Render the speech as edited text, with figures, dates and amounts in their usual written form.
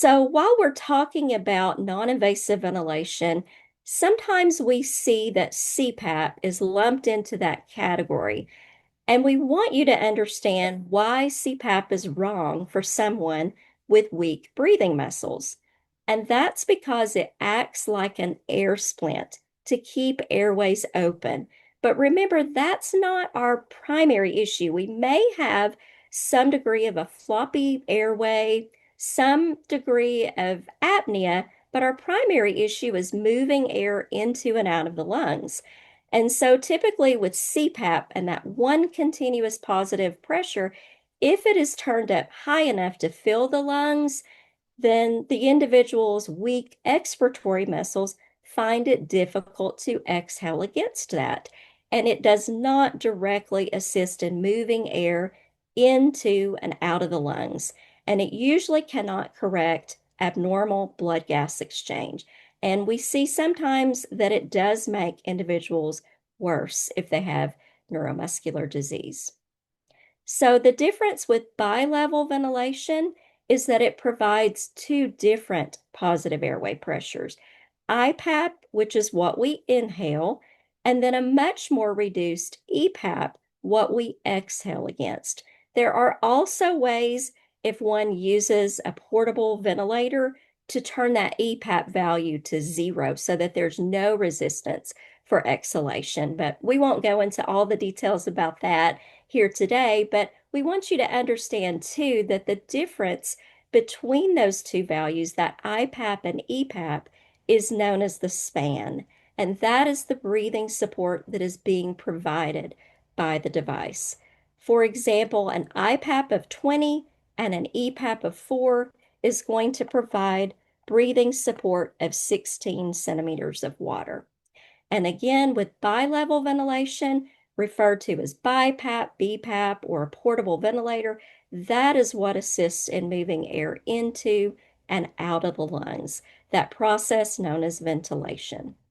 So while we're talking about non-invasive ventilation, sometimes we see that CPAP is lumped into that category. And we want you to understand why CPAP is wrong for someone with weak breathing muscles. And that's because it acts like an air splint to keep airways open. But remember, that's not our primary issue. We may have some degree of a floppy airway, some degree of apnea, but our primary issue is moving air into and out of the lungs. And so typically with CPAP and that one continuous positive pressure, if it is turned up high enough to fill the lungs, then the individual's weak expiratory muscles find it difficult to exhale against that. And it does not directly assist in moving air into and out of the lungs. And it usually cannot correct abnormal blood gas exchange. And we see sometimes that it does make individuals worse if they have neuromuscular disease. So the difference with bilevel ventilation is that it provides two different positive airway pressures. IPAP, which is what we inhale, and then a much more reduced EPAP, what we exhale against. There are also ways, if one uses a portable ventilator, to turn that EPAP value to zero so that there's no resistance for exhalation. But we won't go into all the details about that here today, but we want you to understand too that the difference between those two values, that IPAP and EPAP, is known as the span. And that is the breathing support that is being provided by the device. For example, an IPAP of 20 and an EPAP of 4 is going to provide breathing support of 16 centimeters of water. And again, with bilevel ventilation, referred to as BiPAP, BPAP, or a portable ventilator, that is what assists in moving air into and out of the lungs, that process known as ventilation.